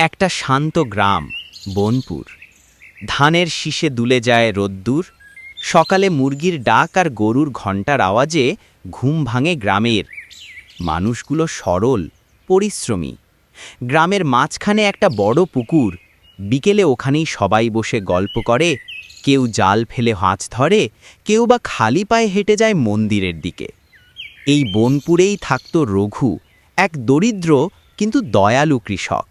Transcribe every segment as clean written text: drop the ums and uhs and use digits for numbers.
একটা শান্ত গ্রাম, বনপুর। ধানের শীষে দুলে যায় রোদ্দুর। সকালে মুরগির ডাক আর গরুর ঘণ্টার আওয়াজে ঘুম ভাঙে গ্রামের। মানুষগুলো সরল, পরিশ্রমী। গ্রামের মাঝখানে একটা বড় পুকুর। বিকেলে ওখানেই সবাই বসে গল্প করে, কেউ জাল ফেলে মাছ ধরে, কেউ বা খালি পায়ে হেঁটে যায় মন্দিরের দিকে। এই বনপুরেই থাকত রঘু, এক দরিদ্র কিন্তু দয়ালু কৃষক।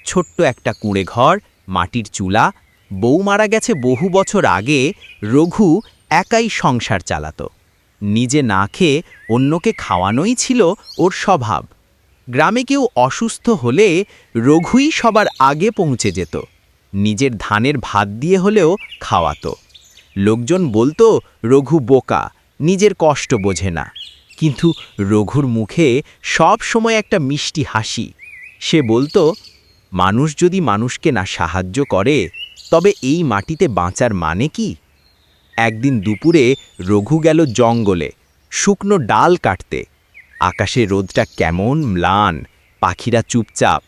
ছোট্ট একটা কুঁড়ে ঘর, মাটির চুলা। বউ মারা গেছে বহু বছর আগে। রঘু একাই সংসার চালাত। নিজে না খেয়ে অন্যকে খাওয়ানোই ছিল ওর স্বভাব। গ্রামে কেউ অসুস্থ হলে রঘুই সবার আগে পৌঁছে যেত। নিজের ধানের ভাত দিয়ে হলেও খাওয়াতো। লোকজন বলতো রঘু বোকা, নিজের কষ্ট বোঝে না। কিন্তু রঘুর মুখে সব সময় একটা মিষ্টি হাসি। সে বলতো, মানুষ যদি মানুষকে না সাহায্য করে তবে এই মাটিতে বাঁচার মানে কি? একদিন দুপুরে রঘু গেল জঙ্গলে শুকনো ডাল কাটতে। আকাশে রোদটা কেমন ম্লান, পাখিরা চুপচাপ।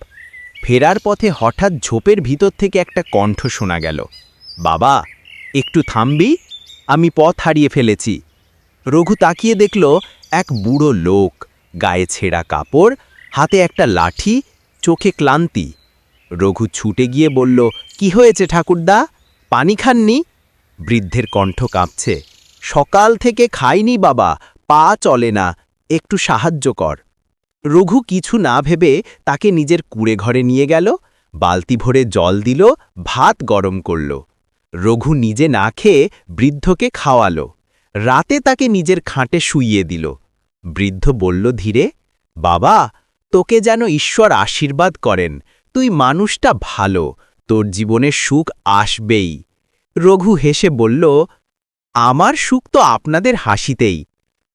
ফেরার পথে হঠাৎ ঝোপের ভিতর থেকে একটা কণ্ঠ শোনা গেল, বাবা, একটু থামবি, আমি পথ হারিয়ে ফেলেছি। রঘু তাকিয়ে দেখল এক বুড়ো লোক, গায়ে ছেঁড়া কাপড়, হাতে একটা লাঠি, চোখে ক্লান্তি। রঘু ছুটে গিয়ে বলল, কি হয়েছে ঠাকুরদা, পানি খাননি? বৃদ্ধের কণ্ঠ কাঁপছে, সকাল থেকে খাইনি বাবা, পা চলে না, একটু সাহায্য কর। রঘু কিছু না ভেবে তাকে নিজের কুঁড়ে ঘরে নিয়ে গেল, বালতি ভরে জল দিল, ভাত গরম করল। রঘু নিজে না খেয়ে বৃদ্ধকে খাওয়ালো। রাতে তাকে নিজের খাটে শুইয়ে দিল। বৃদ্ধ বলল ধীরে, বাবা, তোকে যেন ঈশ্বর আশীর্বাদ করেন, তুই মানুষটা ভালো, তোর জীবনে সুখ আসবেই। রঘু হেসে বলল, আমার সুখ তো আপনাদের হাসিতেই।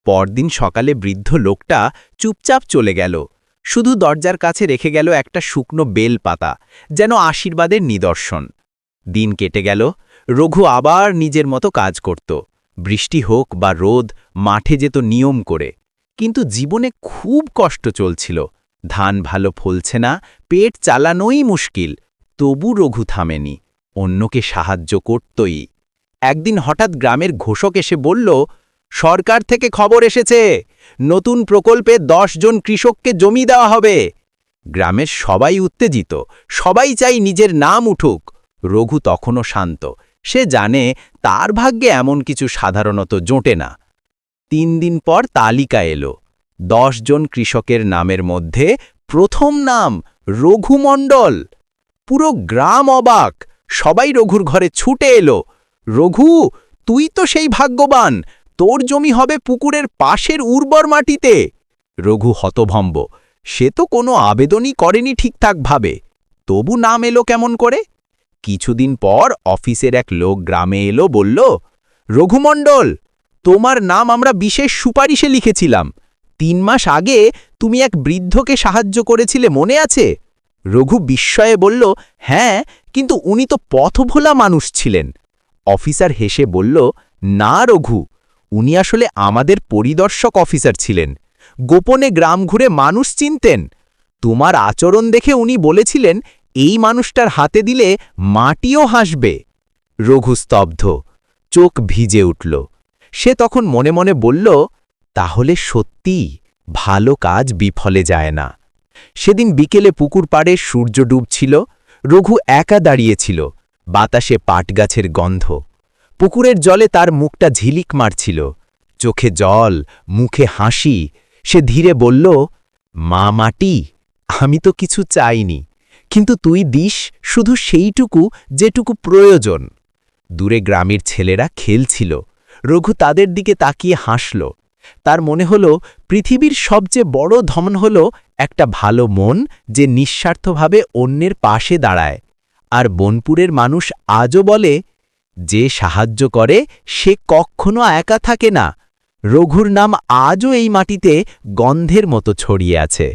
পরদিন সকালে বৃদ্ধ লোকটা চুপচাপ চলে গেল, শুধু দরজার কাছে রেখে গেল একটা শুকনো বেল পাতা, যেন আশীর্বাদের নিদর্শন। দিন কেটে গেল। রঘু আবার নিজের মতো কাজ করত। বৃষ্টি হোক বা রোদ, মাঠে যেত নিয়ম করে। কিন্তু জীবনে খুব কষ্ট চলছিল। ধান ভালো ফলছে না, পেট চালানোই মুশকিল। তবু রঘু থামেনি, অন্যকে সাহায্য করতই। একদিন হঠাৎ গ্রামের ঘোষক এসে বলল, সরকার থেকে খবর এসেছে, নতুন প্রকল্পে 10 জন কৃষককে জমি দেওয়া হবে। গ্রামের সবাই উত্তেজিত, সবাই চাই নিজের নাম উঠুক। রঘু তখনও শান্ত, সে জানে তার ভাগ্যে এমন কিছু সাধারণত জোটে না। 3 দিন পর তালিকা এলো। 10 জন কৃষকের নামের মধ্যে প্রথম নাম রঘু মণ্ডল। পুরো গ্রাম অবাক, সবাই রঘুর ঘরে ছুটে এলো। রঘু, তুই তো সেই ভাগ্যবান, তোর জমি হবে পুকুরের পাশের উর্বর মাটিতে। রঘু হতভম্ব, সে তো কোনো আবেদনই করেনি ঠিকঠাকভাবে, তবু নাম এলো কেমন করে? কিছুদিন পর অফিসের এক লোক গ্রামে এলো, বলল, রঘুমণ্ডল, তোমার নাম আমরা বিশেষ সুপারিশে লিখেছিলাম। 3 মাস আগে তুমি এক বৃদ্ধকে সাহায্য করেছিলে, মনে আছে? রঘু বিস্ময়ে বলল, হ্যাঁ, কিন্তু উনি তো পথভোলা মানুষ ছিলেন। অফিসার হেসে বলল, না রঘু, উনি আসলে আমাদের পরিদর্শক অফিসার ছিলেন। গোপনে গ্রাম ঘুরে মানুষ চিনতেন। তোমার আচরণ দেখে উনি বলেছিলেন, এই মানুষটার হাতে দিলে মাটিও হাসবে। রঘু স্তব্ধ, চোখ ভিজে উঠল। সে তখন মনে মনে বলল, তাহলে সত্যিই ভালো কাজ বিফলে যায় না। সেদিন বিকেলে পুকুর পাড়ে সূর্য ডুবছিল। রঘু একা দাঁড়িয়েছিল, বাতাসে পাটগাছের গন্ধ। পুকুরের জলে তার মুখটা ঝিলিক মারছিল, চোখে জল, মুখে হাসি। সে ধীরে বলল, মা মাটি, আমি তো কিছু চাইনি, কিন্তু তুই দিস শুধু সেইটুকু যেটুকু প্রয়োজন। দূরে গ্রামের ছেলেরা খেলছিল। রঘু তাদের দিকে তাকিয়ে হাসল। তার মনে হল পৃথিবীর সবচেয়ে বড় ধন হল একটা ভালো মন, যে নিঃস্বার্থভাবে অন্যের পাশে দাঁড়ায়। আর বনপুরের মানুষ আজও বলে, যে সাহায্য করে সে কখনো একা থাকে না। রঘুর নাম আজও এই মাটিতে গন্ধের মতো ছড়িয়ে আছে।